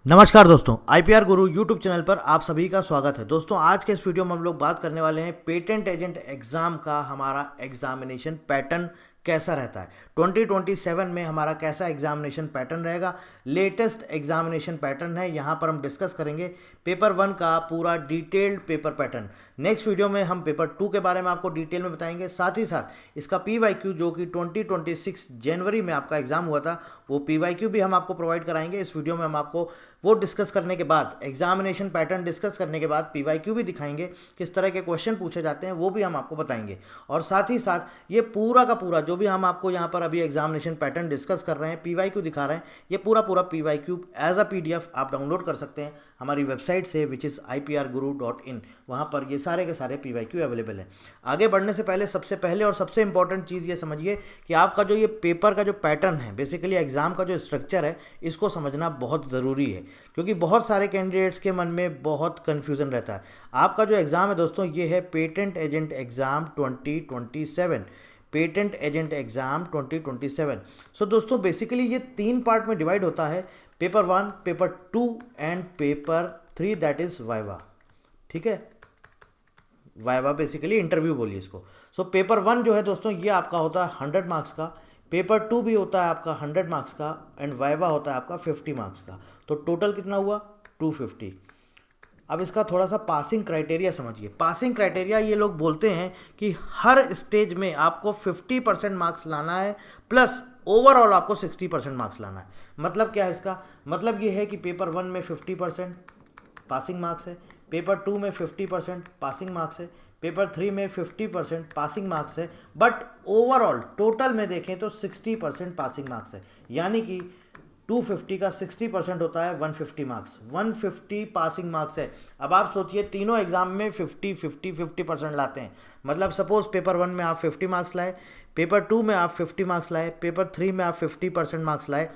नमस्कार दोस्तों, आईपीआर गुरु YouTube channel पर आप सभी का स्वागत है। दोस्तों आज के इस वीडियो में हम लोग बात करने वाले हैं पेटेंट एजेंट एग्जाम का हमारा एग्जामिनेशन पैटर्न कैसा रहता है। 2027 में हमारा कैसा एग्जामिनेशन पैटर्न रहेगा, लेटेस्ट एग्जामिनेशन पैटर्न है। यहाँ पर हम डिस्कस करेंगे पेपर 1 का पूरा detailed paper pattern. Next video में हम पेपर 2 के बारे में आपको डिटेल में बताएंगे। साथ ही साथ इसका पीवाईक्यू जो कि 2026 जनवरी में आपका एग्जाम हुआ था, वो पीवाईक्यू भी हम आपको प्रोवाइड कराएंगे। इस वीडियो में हम आपको वो डिस्कस करने के बाद, एग्जामिनेशन पैटर्न डिस्कस करने के बाद पीवाईक्यू भी दिखाएंगे, किस तरह के क्वेश्चन पूछे जाते हैं वो भी हम आपको बताएंगे। और साथ ही साथ ये पूरा का पूरा जो भी हम आपको यहाँ पर अभी एग्जामिनेशन पैटर्न डिस्कस कर रहे हैं, पीवाईक्यू दिखा रहे हैं, ये पूरा पीवाईक्यू एज अ पीडीएफ आप डाउनलोड कर सकते हैं हमारी वेबसाइट से, विच इज़ iprguru.in। वहाँ पर ये सारे के सारे पीवाईक्यू अवेलेबल है। आगे बढ़ने से पहले सबसे पहले और सबसे इंपॉर्टेंट चीज़ ये समझिए कि आपका जो ये पेपर का जो पैटर्न है, बेसिकली एग्जाम का जो स्ट्रक्चर है, इसको समझना बहुत ज़रूरी है, क्योंकि बहुत सारे कैंडिडेट्स के मन में बहुत कन्फ्यूज़न रहता है। आपका जो एग्ज़ाम है दोस्तों, ये है patent agent exam 2027, patent agent exam 2027। सो दोस्तों बेसिकली ये 3 पार्ट में डिवाइड होता है, paper 1, paper 2 and paper 3, that is viva. ठीक है, वाइवा बेसिकली इंटरव्यू बोलिए इसको। सो पेपर 1 जो है दोस्तों, ये आपका होता है 100 मार्क्स का, पेपर 2 भी होता है आपका 100 मार्क्स का, एंड वाइवा होता है आपका 50 मार्क्स का। तो टोटल कितना हुआ? 250। अब इसका थोड़ा सा पासिंग क्राइटेरिया समझिए। पासिंग क्राइटेरिया ये लोग बोलते हैं कि हर स्टेज में आपको 50% मार्क्स लाना है, प्लस ओवरऑल आपको 60% मार्क्स लाना है। मतलब क्या है इसका? मतलब ये है कि पेपर 1 में 50% पासिंग मार्क्स है, पेपर 2 में 50% पासिंग मार्क्स है, पेपर 3 में 50% पासिंग मार्क्स है, बट ओवरऑल टोटल में देखें तो 60% पासिंग मार्क्स है। यानी कि 250 का 60% होता है 150 मार्क्स, 150 पासिंग मार्क्स है। अब आप सोचिए तीनों एग्जाम में 50% लाते हैं। मतलब सपोज पेपर 1 में आप 50 मार्क्स लाए, पेपर 2 में आप 50 मार्क्स लाए, पेपर 3 में आप 50% मार्क्स लाए,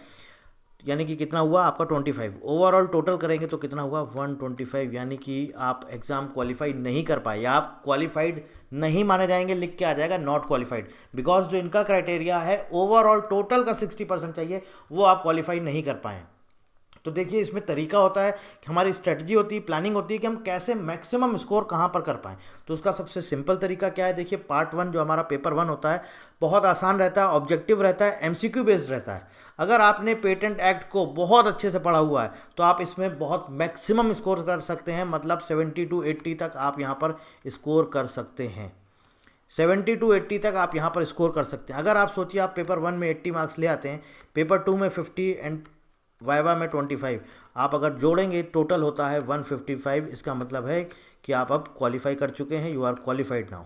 यानी कि कितना हुआ आपका 25। ओवरऑल टोटल करेंगे तो कितना हुआ 125। यानी कि आप एग्ज़ाम क्वालिफाई नहीं कर पाए, या आप क्वालिफाइड नहीं माने जाएंगे, लिख के आ जाएगा नॉट क्वालिफाइड। बिकॉज जो इनका क्राइटेरिया है ओवरऑल टोटल का 60% चाहिए, वो आप क्वालिफाई नहीं कर पाए। तो देखिए इसमें तरीका होता है कि हमारी स्ट्रेटजी होती है, प्लानिंग होती है कि हम कैसे मैक्सिमम स्कोर कहाँ पर कर पाएँ। तो उसका सबसे सिंपल तरीका क्या है? देखिए पार्ट 1 जो हमारा पेपर 1 होता है, बहुत आसान रहता है, ऑब्जेक्टिव रहता है, एमसीक्यू बेस्ड रहता है। अगर आपने पेटेंट एक्ट को बहुत अच्छे से पढ़ा हुआ है तो आप इसमें बहुत मैक्सिमम स्कोर कर सकते हैं। मतलब 70 to 80 तक आप यहाँ पर स्कोर कर सकते हैं। 70 to 80 तक आप यहाँ पर स्कोर कर सकते हैं। अगर आप सोचिए आप पेपर 1 में 80 मार्क्स ले आते हैं, पेपर 2 में 50 एंड वाइवा में 25, आप अगर जोड़ेंगे टोटल होता है 155। इसका मतलब है कि आप अब क्वालिफाई कर चुके हैं, यू आर क्वालिफाइड नाउ।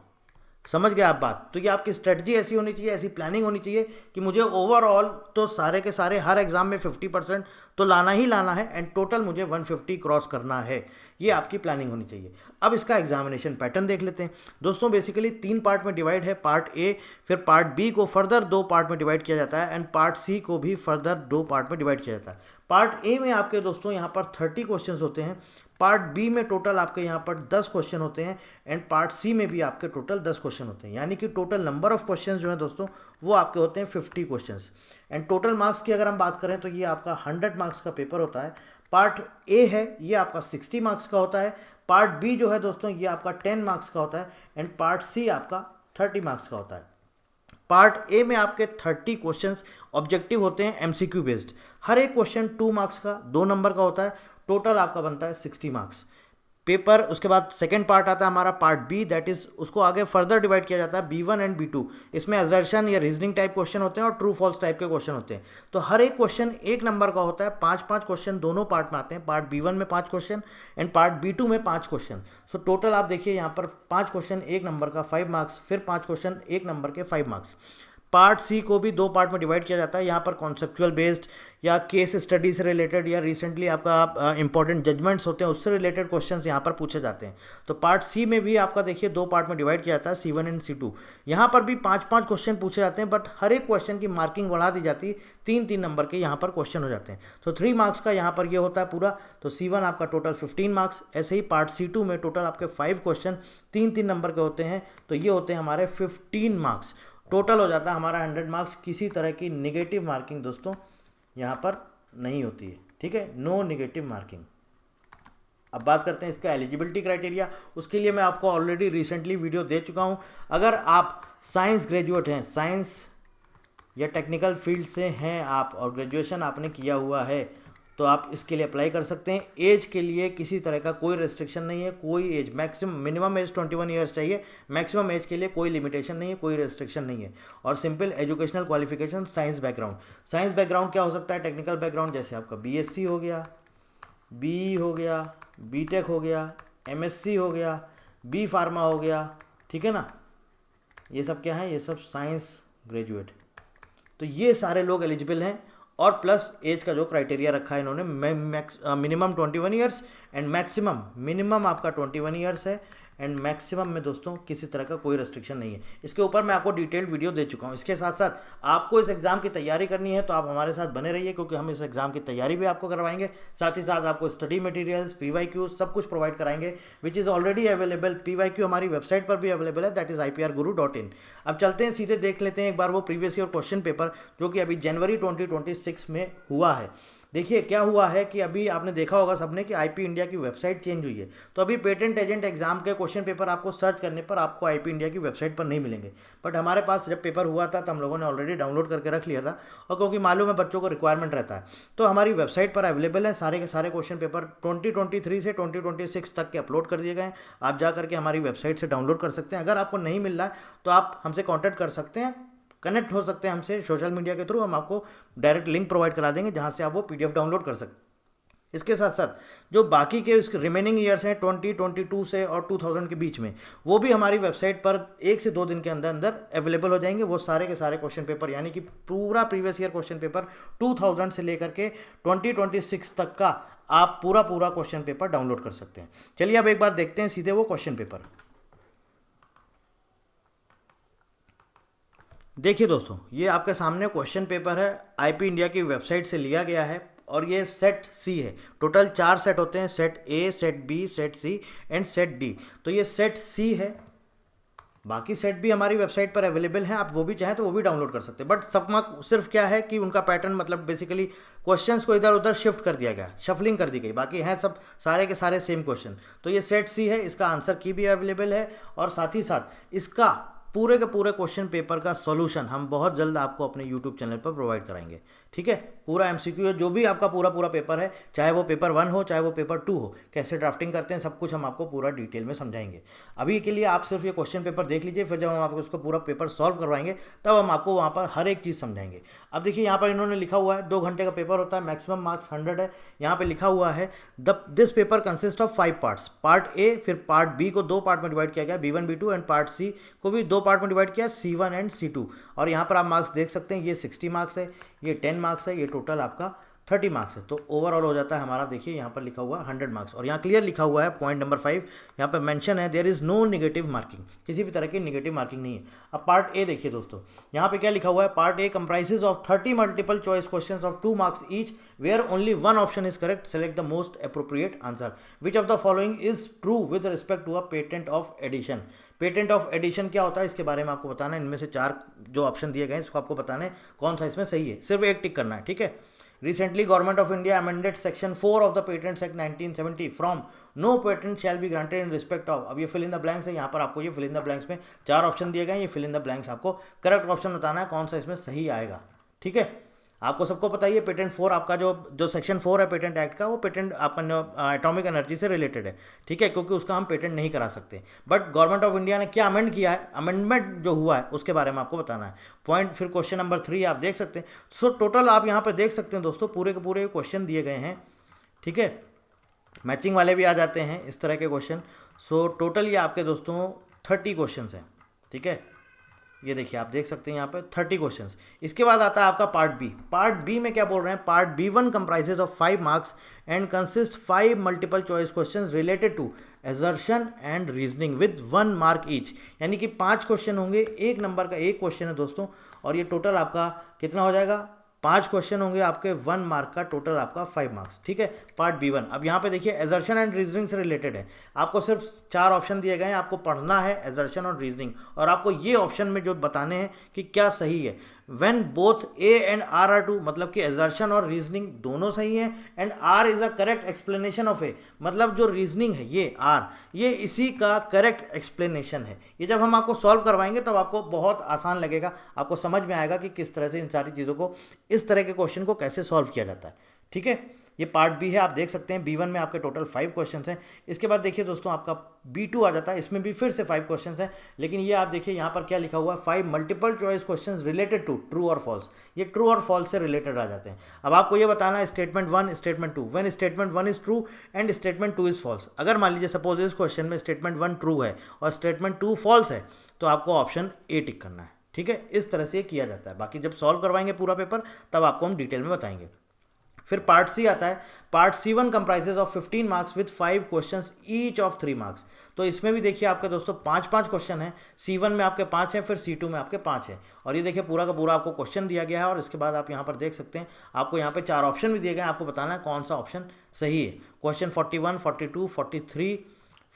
समझ गए आप बात? तो ये आपकी स्ट्रेटजी ऐसी होनी चाहिए, ऐसी प्लानिंग होनी चाहिए कि मुझे ओवरऑल तो सारे के सारे हर एग्जाम में 50% तो लाना ही लाना है, एंड टोटल मुझे 150 क्रॉस करना है। ये आपकी प्लानिंग होनी चाहिए। अब इसका एग्जामिनेशन पैटर्न देख लेते हैं दोस्तों। बेसिकली 3 पार्ट में डिवाइड है, पार्ट ए, फिर पार्ट बी को फर्दर 2 पार्ट में डिवाइड किया जाता है, एंड पार्ट सी को भी फर्दर 2 पार्ट में डिवाइड किया जाता है। पार्ट ए में आपके दोस्तों यहाँ पर 30 क्वेश्चन होते हैं, पार्ट बी में टोटल आपके यहाँ पर 10 क्वेश्चन होते हैं, एंड पार्ट सी में भी आपके टोटल 10 क्वेश्चन होते हैं। यानी कि टोटल नंबर ऑफ क्वेश्चन जो है दोस्तों, वो आपके होते हैं 50 क्वेश्चंस। एंड टोटल मार्क्स की अगर हम बात करें तो ये आपका 100 मार्क्स का पेपर होता है। पार्ट ए है ये आपका 60 मार्क्स का होता है, पार्ट बी जो है दोस्तों ये आपका 10 मार्क्स का होता है, एंड पार्ट सी आपका 30 मार्क्स का होता है। पार्ट ए में आपके 30 क्वेश्चंस ऑब्जेक्टिव होते हैं, एमसीक्यू बेस्ड। हर एक क्वेश्चन 2 मार्क्स का, 2 नंबर का होता है। टोटल आपका बनता है 60 मार्क्स पेपर। उसके बाद सेकंड पार्ट आता है हमारा पार्ट बी, दैट इज उसको आगे फर्दर डिवाइड किया जाता है B1 एंड B2। इसमें असर्शन या रीजनिंग टाइप क्वेश्चन होते हैं और ट्रू फॉल्स टाइप के क्वेश्चन होते हैं। तो हर एक क्वेश्चन 1 नंबर का होता है। 5-5 क्वेश्चन दोनों पार्ट में आते हैं, पार्ट B1 में 5 क्वेश्चन एंड पार्ट B2 में 5 क्वेश्चन। सो टोटल आप देखिए यहाँ पर 5 क्वेश्चन 1 नंबर का 5 मार्क्स, फिर 5 क्वेश्चन 1 नंबर के 5 मार्क्स। पार्ट सी को भी 2 पार्ट में डिवाइड किया जाता है। यहाँ पर कॉन्सेप्चुअल बेस्ड या केस स्टडी से रिलेटेड या रिसेंटली आपका इंपॉर्टेंट जजमेंट्स होते हैं उससे रिलेटेड क्वेश्चंस यहाँ पर पूछे जाते हैं। तो पार्ट सी में भी आपका देखिए 2 पार्ट में डिवाइड किया जाता है, C1 एंड C2। यहाँ पर भी 5-5 क्वेश्चन पूछे जाते हैं, बट हर एक क्वेश्चन की मार्किंग बढ़ा दी जाती है, 3-3 नंबर के यहाँ पर क्वेश्चन हो जाते हैं। तो 3 मार्क्स का यहाँ पर ये होता है पूरा। तो C1 आपका टोटल 15 मार्क्स। ऐसे ही पार्ट C2 में टोटल आपके 5 क्वेश्चन 3-3 नंबर के होते हैं, तो ये होते हैं हमारे 15 मार्क्स। टोटल हो जाता है हमारा 100 मार्क्स। किसी तरह की निगेटिव मार्किंग दोस्तों यहाँ पर नहीं होती है। ठीक है, नो नेगेटिव मार्किंग। अब बात करते हैं इसका एलिजिबिलिटी क्राइटेरिया। उसके लिए मैं आपको ऑलरेडी रिसेंटली वीडियो दे चुका हूं। अगर आप साइंस ग्रेजुएट हैं, साइंस या टेक्निकल फील्ड से हैं आप और ग्रेजुएशन आपने किया हुआ है, तो आप इसके लिए अप्लाई कर सकते हैं। एज के लिए किसी तरह का कोई रेस्ट्रिक्शन नहीं है, कोई age maximum minimum age 21 years चाहिए, मैक्सिमम एज के लिए कोई लिमिटेशन नहीं है, कोई रेस्ट्रिक्शन नहीं है। और simple educational qualification, science background. Science background क्या हो सकता है? टेक्निकल बैकग्राउंड जैसे आपका बीएससी हो गया, बी हो गया, बीटेक हो गया, एमएससी हो गया, बी फार्मा हो गया, ठीक है ना। ये सब क्या है? ये सब साइंस ग्रेजुएट। तो ये सारे लोग एलिजिबल हैं। और प्लस एज का जो क्राइटेरिया रखा है इन्होंने, minimum 21 years and maximum, minimum आपका 21 ईयर्स है एंड मैक्सिमम में दोस्तों किसी तरह का कोई रेस्ट्रिक्शन नहीं है। इसके ऊपर मैं आपको डिटेल्ड वीडियो दे चुका हूँ। इसके साथ साथ आपको इस एग्जाम की तैयारी करनी है तो आप हमारे साथ बने रहिए, क्योंकि हम इस एग्जाम की तैयारी भी आपको करवाएंगे। साथ ही साथ आपको स्टडी मटेरियल्स, PYQ सब कुछ प्रोवाइड कराएंगे, which is already available. PYQ हमारी वेबसाइट पर भी अवेलेबल है, दैट इज़ iprguru.in। अब चलते हैं सीधे, देख लेते हैं एक बार वो प्रीवियस ईयर क्वेश्चन पेपर जो कि अभी जनवरी 2026 में हुआ है। देखिए क्या हुआ है कि अभी आपने देखा होगा सबने कि IP इंडिया की वेबसाइट चेंज हुई है। तो अभी पेटेंट एजेंट एग्जाम के क्वेश्चन पेपर आपको सर्च करने पर आपको IP इंडिया की वेबसाइट पर नहीं मिलेंगे। बट हमारे पास जब पेपर हुआ था तो हम लोगों ने ऑलरेडी डाउनलोड करके रख लिया था, और क्योंकि मालूम है बच्चों को रिक्वायरमेंट रहता है, तो हमारी वेबसाइट पर अवेलेबल है। सारे के सारे क्वेश्चन पेपर 2023 से 2026 तक के अपलोड कर दिए गए हैं। आप जा करके हमारी वेबसाइट से डाउनलोड कर सकते हैं। अगर आपको नहीं मिल रहा है तो आप हमसे कॉन्टैक्ट कर सकते हैं, कनेक्ट हो सकते हैं हमसे सोशल मीडिया के थ्रू। हम आपको डायरेक्ट लिंक प्रोवाइड करा देंगे जहां से आप वो PDF डाउनलोड कर सकते हैं। इसके साथ साथ जो बाकी के इसके रिमेनिंग ईयर्स हैं 2022 से और 2000 के बीच में, वो भी हमारी वेबसाइट पर 1 से 2 दिन के अंदर अंदर अवेलेबल हो जाएंगे। वो सारे के सारे क्वेश्चन पेपर, यानी कि पूरा प्रीवियस ईयर क्वेश्चन पेपर 2000 से लेकर के 2026 तक का आप पूरा क्वेश्चन पेपर डाउनलोड कर सकते हैं। चलिए अब एक बार देखते हैं सीधे वो क्वेश्चन पेपर। देखिए दोस्तों, ये आपके सामने क्वेश्चन पेपर है, IP इंडिया की वेबसाइट से लिया गया है, और ये सेट C है। टोटल 4 सेट होते हैं, set A, set B, set C and set D। तो ये सेट C है। बाकी सेट भी हमारी वेबसाइट पर अवेलेबल हैं, आप वो भी चाहें तो वो भी डाउनलोड कर सकते हैं। बट सब सिर्फ क्या है कि उनका पैटर्न, मतलब बेसिकली क्वेश्चंस को इधर उधर शिफ्ट कर दिया गया, शफलिंग कर दी गई, बाकी हैं सब सारे के सारे सेम क्वेश्चन। तो ये सेट C है, इसका आंसर की भी अवेलेबल है, और साथ ही साथ इसका पूरे के पूरे क्वेश्चन पेपर का सॉल्यूशन हम बहुत जल्द आपको अपने YouTube चैनल पर प्रोवाइड कराएंगे। ठीक है, पूरा MCQ है, जो भी आपका पूरा पेपर है, चाहे वो पेपर 1 हो चाहे वो पेपर 2 हो, कैसे ड्राफ्टिंग करते हैं सब कुछ हम आपको पूरा डिटेल में समझाएंगे। अभी के लिए आप सिर्फ ये क्वेश्चन पेपर देख लीजिए, फिर जब हम आपको उसको पूरा पेपर सॉल्व करवाएंगे तब हम आपको वहाँ पर हर एक चीज़ समझाएंगे। अब देखिए यहाँ पर इन्होंने लिखा हुआ है 2 घंटे का पेपर होता है, मैक्सिमम मार्क्स 100 है। यहाँ पर लिखा हुआ है this paper consist of 5 parts. Part A, फिर पार्ट B को 2 पार्ट में डिवाइड किया गया, B1 B2, and part C को भी 2 पार्ट में डिवाइड किया, C1 एंड C2। और यहाँ पर आप मार्क्स देख सकते हैं, ये 60 मार्क्स है, ये 10 मार्क्स है, ये टोटल आपका 30 मार्क्स है। तो ओवरऑल हो जाता है हमारा, देखिए यहाँ पर लिखा हुआ है 100 मार्क्स। और यहाँ क्लियर लिखा हुआ है पॉइंट नंबर 5, यहाँ पर मेंशन है there is no negative marking, किसी भी तरह की नेगेटिव मार्किंग नहीं है। अब पार्ट A देखिए दोस्तों, यहाँ पे क्या लिखा हुआ है, part A comprises of 30 multiple choice questions of 2 marks each, where only 1 option is correct, select the most appropriate answer. Which of the following is true with respect to a patent of addition. Patent of addition क्या होता है इसके बारे में आपको बताना है। इनमें से 4 जो ऑप्शन दिए गए हैं इसको आपको बताना है कौन सा इसमें सही है, सिर्फ एक टिक करना है। ठीक है, Recently, Government of India amended Section 4 of the Patents Act 1970 from no patent shall be granted in respect of। अब ये fill in the blanks है, यहाँ पर आपको ये fill in the blanks में 4 ऑप्शन दिए गए हैं, ये fill in the blanks आपको करेक्ट ऑप्शन बताना है कौन सा इसमें सही आएगा। ठीक है, आपको सबको पता ही है पेटेंट 4 आपका जो सेक्शन 4 है पेटेंट एक्ट का, वो पेटेंट आपका एटॉमिक एनर्जी से रिलेटेड है। ठीक है, क्योंकि उसका हम पेटेंट नहीं करा सकते। बट गवर्नमेंट ऑफ इंडिया ने क्या अमेंड किया है, अमेंडमेंट जो हुआ है उसके बारे में आपको बताना है। पॉइंट फिर क्वेश्चन नंबर 3 आप देख सकते हैं। सो टोटल आप यहाँ पर देख सकते हैं दोस्तों, पूरे के पूरे क्वेश्चन दिए गए हैं। ठीक है, मैचिंग वाले भी आ जाते हैं इस तरह के क्वेश्चन। सो टोटल ये आपके दोस्तों 30 क्वेश्चन हैं। ठीक है, ये देखिए आप देख सकते हैं यहाँ पे 30 क्वेश्चंस। इसके बाद आता है आपका पार्ट बी। पार्ट बी में क्या बोल रहे हैं, part B1 comprises of 5 marks and consist 5 multiple choice questions related to assertion and reasoning with 1 mark each. यानी कि 5 क्वेश्चन होंगे, 1 नंबर का एक क्वेश्चन है दोस्तों, और ये टोटल आपका कितना हो जाएगा, 5 क्वेश्चन होंगे आपके 1 मार्क का, टोटल आपका 5 मार्क्स। ठीक है, पार्ट B1। अब यहाँ पे देखिए एजर्शन एंड रीजनिंग से रिलेटेड है, आपको सिर्फ 4 ऑप्शन दिए गए हैं, आपको पढ़ना है एजर्शन और रीजनिंग, और आपको ये ऑप्शन में जो बताने हैं कि क्या सही है। When both A and R are true, मतलब कि एजर्शन और रीजनिंग दोनों सही है, and R is a correct explanation of A, मतलब जो रीजनिंग है ये आर, ये इसी का करेक्ट एक्सप्लेनेशन है। ये जब हम आपको सॉल्व करवाएंगे तब आपको बहुत आसान लगेगा, आपको समझ में आएगा कि किस तरह से इन सारी चीज़ों को, इस तरह के क्वेश्चन को कैसे सॉल्व किया जाता है। ठीक है, ये पार्ट बी है, आप देख सकते हैं B1 में आपके टोटल 5 क्वेश्चन हैं। इसके बाद देखिए दोस्तों आपका B2 आ जाता है, इसमें भी फिर से 5 क्वेश्चन हैं, लेकिन ये आप देखिए यहाँ पर क्या लिखा हुआ है, 5 multiple choice question related to true और फॉल्स। ये ट्रू और फॉल्स से रिलेटेड आ जाते हैं। अब आपको ये बताना है statement 1 statement 2, when statement 1 is true and statement 2 is false. अगर मान लीजिए सपोज इस क्वेश्चन में स्टेटमेंट 1 ट्रू है और स्टेटमेंट 2 फॉल्स है, तो आपको ऑप्शन ए टिक करना है। ठीक है, इस तरह से किया जाता है। बाकी जब सॉल्व करवाएंगे पूरा पेपर तब आपको हम डिटेल में बताएंगे। फिर पार्ट सी आता है। Part C1 comprises of 15 marks with 5 questions each of 3 marks. तो इसमें भी देखिए आपके दोस्तों 5-5 क्वेश्चन हैं। C1 में आपके 5 हैं, फिर C2 में आपके 5 हैं। और ये देखिए पूरा का पूरा आपको क्वेश्चन दिया गया है, और इसके बाद आप यहाँ पर देख सकते हैं आपको यहाँ पे 4 ऑप्शन भी दिए गए हैं, आपको बताना है कौन सा ऑप्शन सही है। Question 41, 42, 43,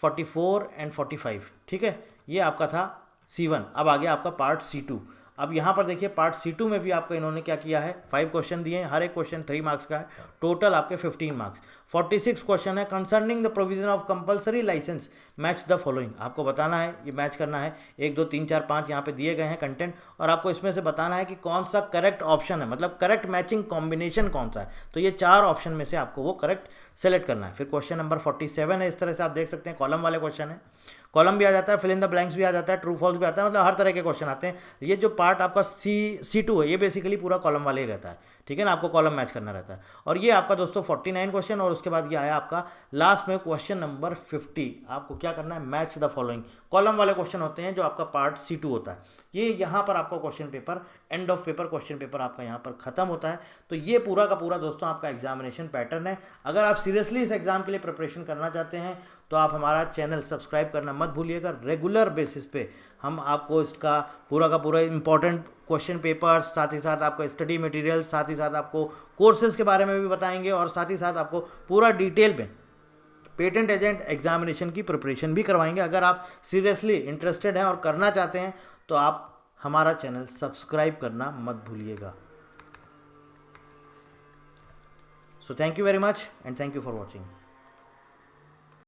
44 and 45। ठीक है, ये आपका था C1। अब आ गया आपका पार्ट C2। अब यहाँ पर देखिए पार्ट C2 में भी आपका इन्होंने क्या किया है, 5 क्वेश्चन दिए हैं, हर एक क्वेश्चन 3 मार्क्स का है, टोटल आपके 15 मार्क्स। 46 क्वेश्चन है concerning the provision of compulsory license match the following. आपको बताना है, ये मैच करना है, 1 2 3 4 5 यहाँ पे दिए गए हैं कंटेंट, और आपको इसमें से बताना है कि कौन सा करेक्ट ऑप्शन है, मतलब करेक्ट मैचिंग कॉम्बिनेशन कौन सा है। तो ये 4 ऑप्शन में से आपको वो करेक्ट सेलेक्ट करना है। फिर क्वेश्चन नंबर 47 है, इस तरह से आप देख सकते हैं कॉलम वाले क्वेश्चन है, कॉलम भी आ जाता है, फिल इन द ब्लैंक्स भी आ जाता है, ट्रू फॉल्स भी आता है, मतलब हर तरह के क्वेश्चन आते हैं। ये जो पार्ट आपका C2 है, ये बेसिकली पूरा कॉलम वाले ही रहता है। ठीक है ना, आपको कॉलम मैच करना रहता है। और ये आपका दोस्तों 49 क्वेश्चन, और उसके बाद ये आया आपका लास्ट में क्वेश्चन नंबर 50। आपको क्या करना है, मैच द फॉलोइंग। कॉलम वाले क्वेश्चन होते हैं जो आपका पार्ट C2 होता है। ये यहाँ पर आपका question paper, end of paper question paper आपका यहाँ पर खत्म होता है। तो ये पूरा का पूरा दोस्तों आपका एग्जामिनेशन पैटर्न है। अगर आप सीरियसली इस एग्जाम के लिए प्रिपरेशन करना चाहते हैं तो आप हमारा चैनल सब्सक्राइब करना मत भूलिएगा। रेगुलर बेसिस पे हम आपको इसका पूरा का पूरा इंपॉर्टेंट क्वेश्चन पेपर्स, साथ ही साथ आपका स्टडी मटेरियल, साथ ही साथ आपको कोर्सेज के बारे में भी बताएंगे, और साथ ही साथ आपको पूरा डिटेल में पेटेंट एजेंट एग्जामिनेशन की प्रिपरेशन भी करवाएंगे। अगर आप सीरियसली इंटरेस्टेड हैं और करना चाहते हैं तो आप हमारा चैनल सब्सक्राइब करना मत भूलिएगा। So thank you very much and thank you for watching.